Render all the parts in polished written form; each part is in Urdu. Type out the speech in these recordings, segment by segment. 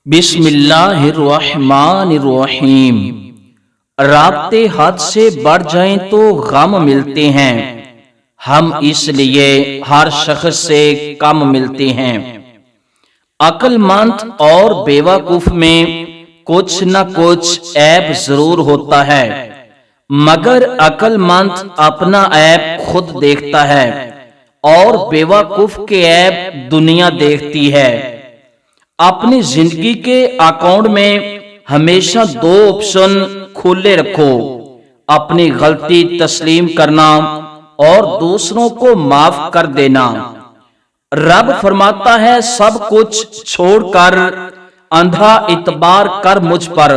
بسم اللہ الرحمن الرحیم۔ رابطے حد سے بڑھ جائیں تو غم ملتے ہیں، ہم اس لیے ہر شخص سے کم ملتے ہیں۔ عقل مند اور بیوقوف میں کچھ نہ کچھ عیب ضرور ہوتا ہے، مگر عقل مند اپنا عیب خود دیکھتا ہے اور بیوقوف کے عیب دنیا دیکھتی ہے۔ اپنی زندگی کے اکاؤنٹ میں ہمیشہ دو آپشن کھلے رکھو، اپنی غلطی تسلیم کرنا اور دوسروں کو معاف کر دینا۔ رب فرماتا ہے سب کچھ چھوڑ کر اندھا اعتبار کر مجھ پر،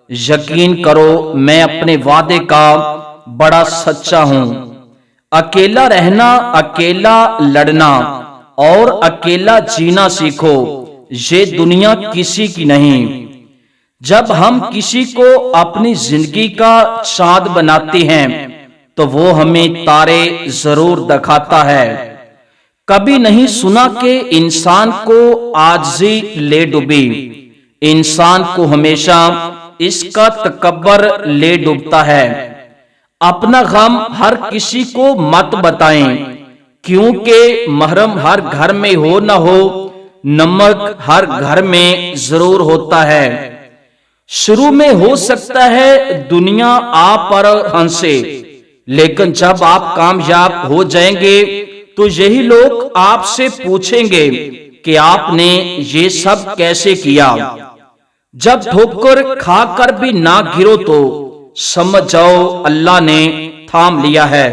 یقین کرو میں اپنے وعدے کا بڑا سچا ہوں۔ اکیلا رہنا، اکیلا لڑنا اور اکیلا جینا سیکھو، یہ دنیا کسی کی نہیں۔ جب ہم کسی کو اپنی زندگی کا چاند بناتے ہیں تو وہ ہمیں تارے ضرور دکھاتا ہے۔ کبھی نہیں سنا کہ انسان کو عاجزی لے ڈوبی، انسان کو ہمیشہ اس کا تکبر لے ڈوبتا ہے۔ اپنا غم ہر کسی کو مت بتائیں، کیونکہ محرم ہر گھر میں ہو نہ ہو، نمک ہر گھر میں ضرور ہوتا ہے۔ شروع میں ہو سکتا ہے دنیا آپ پر ہنسے، لیکن جب آپ کامیاب ہو جائیں گے تو یہی لوگ آپ سے پوچھیں گے کہ آپ نے یہ سب کیسے کیا۔ جب ٹھوکر کھا کر بھی نہ گرو تو سمجھ جاؤ اللہ نے تھام لیا ہے۔